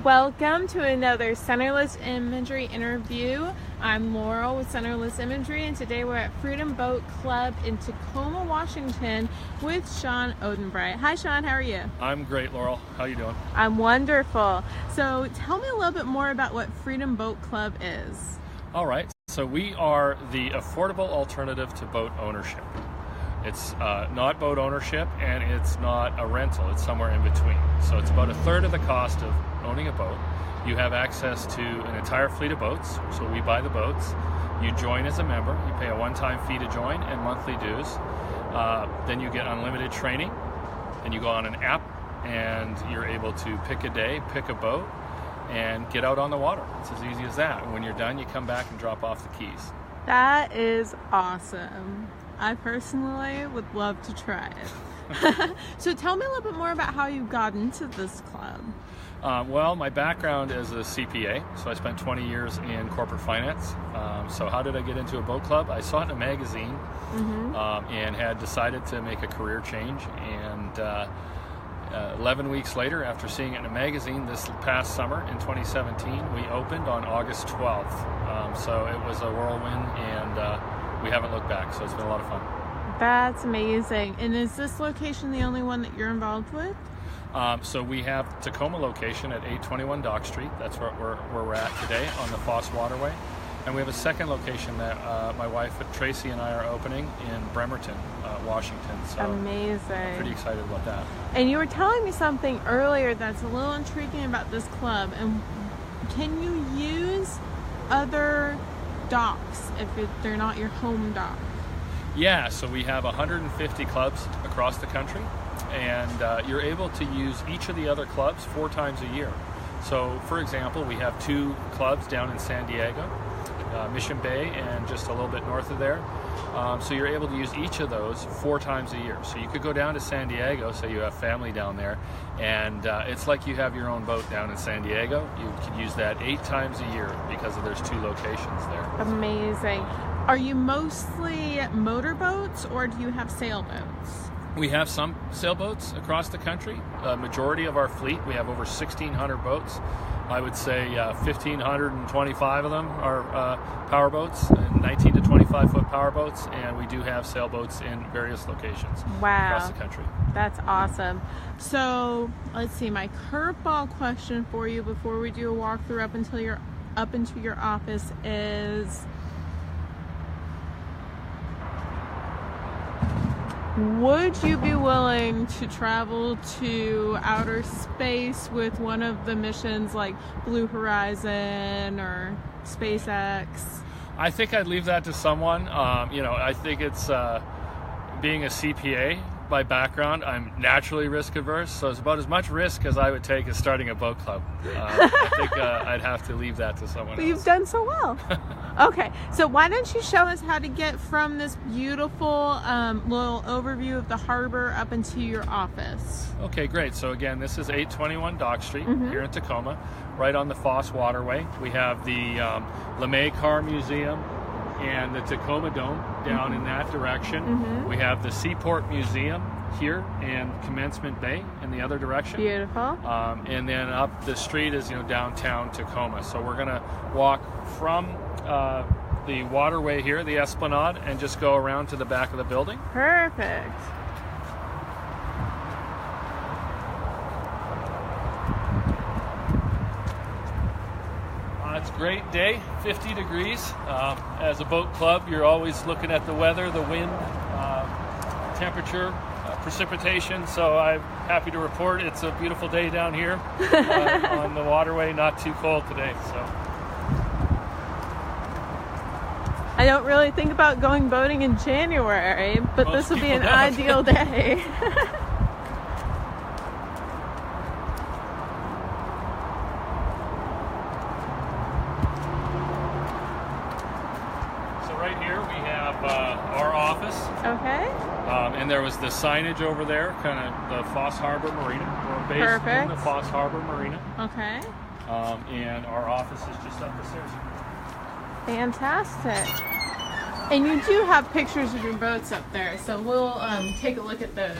Welcome to another Centerless Imagery interview. I'm Laurel with Centerless Imagery, and today we're at Freedom Boat Club in Tacoma, Washington with Sean Odenbright. Hi Sean, how are you? I'm great, Laurel. How you doing? I'm wonderful. So tell me a little bit more about what Freedom Boat Club is. All right, so we are the affordable alternative to boat ownership. It's not boat ownership and it's not a rental, it's somewhere in between. So it's about a third of the cost of owning a boat. You have access to an entire fleet of boats, so we buy the boats. You join as a member, you pay a one-time fee to join and monthly dues. Then you get unlimited training, and you go on an app and you're able to pick a day, pick a boat, and get out on the water. It's as easy as that. And when you're done, you come back and drop off the keys. That is awesome. I personally would love to try it. So tell me a little bit more about how you got into this club. Well, my background is a CPA, so I spent 20 years in corporate finance. So how did I get into a boat club? I saw it in a magazine and had decided to make a career change. And 11 weeks later, after seeing it in a magazine this past summer in 2017, we opened on August 12th. So it was a whirlwind, and we haven't looked back, so it's been a lot of fun. That's amazing. And is this location the only one that you're involved with? So we have Tacoma location at 821 Dock Street. That's where we're at today on the Foss Waterway. And we have a second location that my wife Tracy and I are opening in Bremerton, Washington. So amazing. I'm pretty excited about that. And you were telling me something earlier that's a little intriguing about this club. And can you use other docks if they're not your home dock? Yeah, so we have 150 clubs across the country, and you're able to use each of the other clubs 4 times a year. So, for example, we have 2 clubs down in San Diego, Mission Bay, and just a little bit north of there. So you're able to use each of those 4 times a year. So you could go down to San Diego, say you have family down there, and it's like you have your own boat down in San Diego. You could use that 8 times a year because there's 2 locations there. Amazing. Are you mostly motorboats, or do you have sailboats? We have some sailboats across the country. The majority of our fleet, we have over 1,600 boats. I would say 1,525 of them are power boats, and 19 to 25-foot power boats, and we do have sailboats in various locations across the country. That's awesome. So let's see, my curveball question for you before we do a walkthrough up into your office is, would you be willing to travel to outer space with one of the missions like Blue Horizon or SpaceX? I think I'd leave that to someone. I think it's being a CPA by background, I'm naturally risk averse, so it's about as much risk as I would take as starting a boat club. I think I'd have to leave that to someone else. You've done so well. Okay, so why don't you show us how to get from this beautiful little overview of the harbor up into your office? Okay, great. So again, this is 821 Dock Street here in Tacoma, right on the Foss Waterway. We have the LeMay Car Museum and the Tacoma Dome down in that direction. We have the Seaport Museum here and Commencement Bay in the other direction. Beautiful. And then up the street is downtown Tacoma. So we're going to walk from the waterway here, the Esplanade, and just go around to the back of the building. Perfect. It's a great day, 50 degrees. As a boat club, you're always looking at the weather, the wind, temperature, precipitation. So I'm happy to report it's a beautiful day down here on the waterway. Not too cold today. So I don't really think about going boating in January, but this would be an ideal day. right here we have our office. Okay. And there was the signage over there, kind of the Foss Harbor Marina. We're based in the Foss Harbor Marina. Okay. And our office is just up the stairs. Fantastic. And you do have pictures of your boats up there, so we'll take a look at those.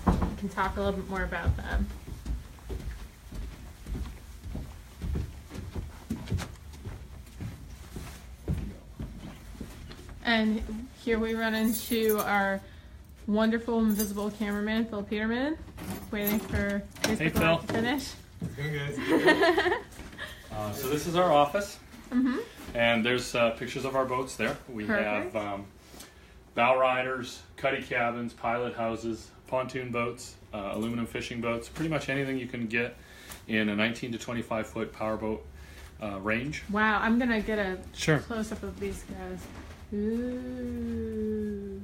We can talk a little bit more about them. And here we run into our wonderful invisible cameraman, Phil Peterman, waiting for Facebook Live to finish. So this is our office, Mm-hmm. and there's pictures of our boats there. We Perfect. have bow riders, cuddy cabins, pilot houses, pontoon boats, aluminum fishing boats, pretty much anything you can get in a 19 to 25 foot powerboat range. Wow, I'm gonna get a Sure. close-up of these guys. Ooh.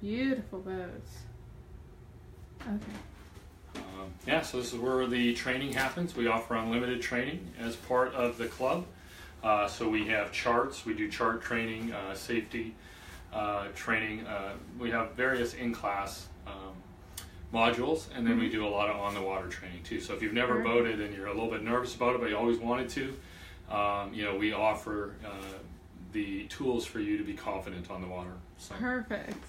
Beautiful boats. Okay. Yeah, so this is where the training happens. We offer unlimited training as part of the club. So we have charts, we do chart training, safety training. We have various in-class modules, and then we do a lot of on-the-water training too. So if you've never boated and you're a little bit nervous about it, but you always wanted to, we offer the tools for you to be confident on the water. So. Perfect.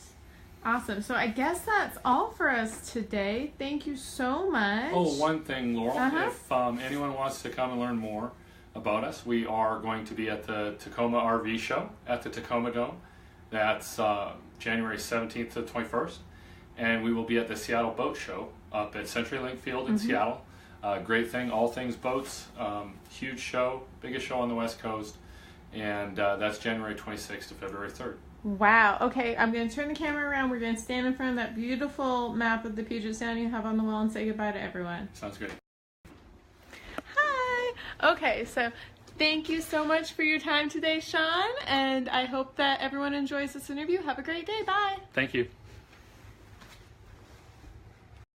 Awesome. So I guess that's all for us today. Thank you so much. Oh, one thing, Laurel. Uh-huh. If anyone wants to come and learn more about us, we are going to be at the Tacoma RV show at the Tacoma Dome. That's January 17th to the 21st. And we will be at the Seattle Boat Show up at CenturyLink Field in Seattle. Great thing, all things boats. Huge show, biggest show on the West Coast. And that's January 26th to February 3rd. Wow. Okay, I'm going to turn the camera around. We're going to stand in front of that beautiful map of the Puget Sound you have on the wall and say goodbye to everyone. Sounds good. Hi. Okay, so thank you so much for your time today, Sean, and I hope that everyone enjoys this interview. Have a great day. Bye. Thank you.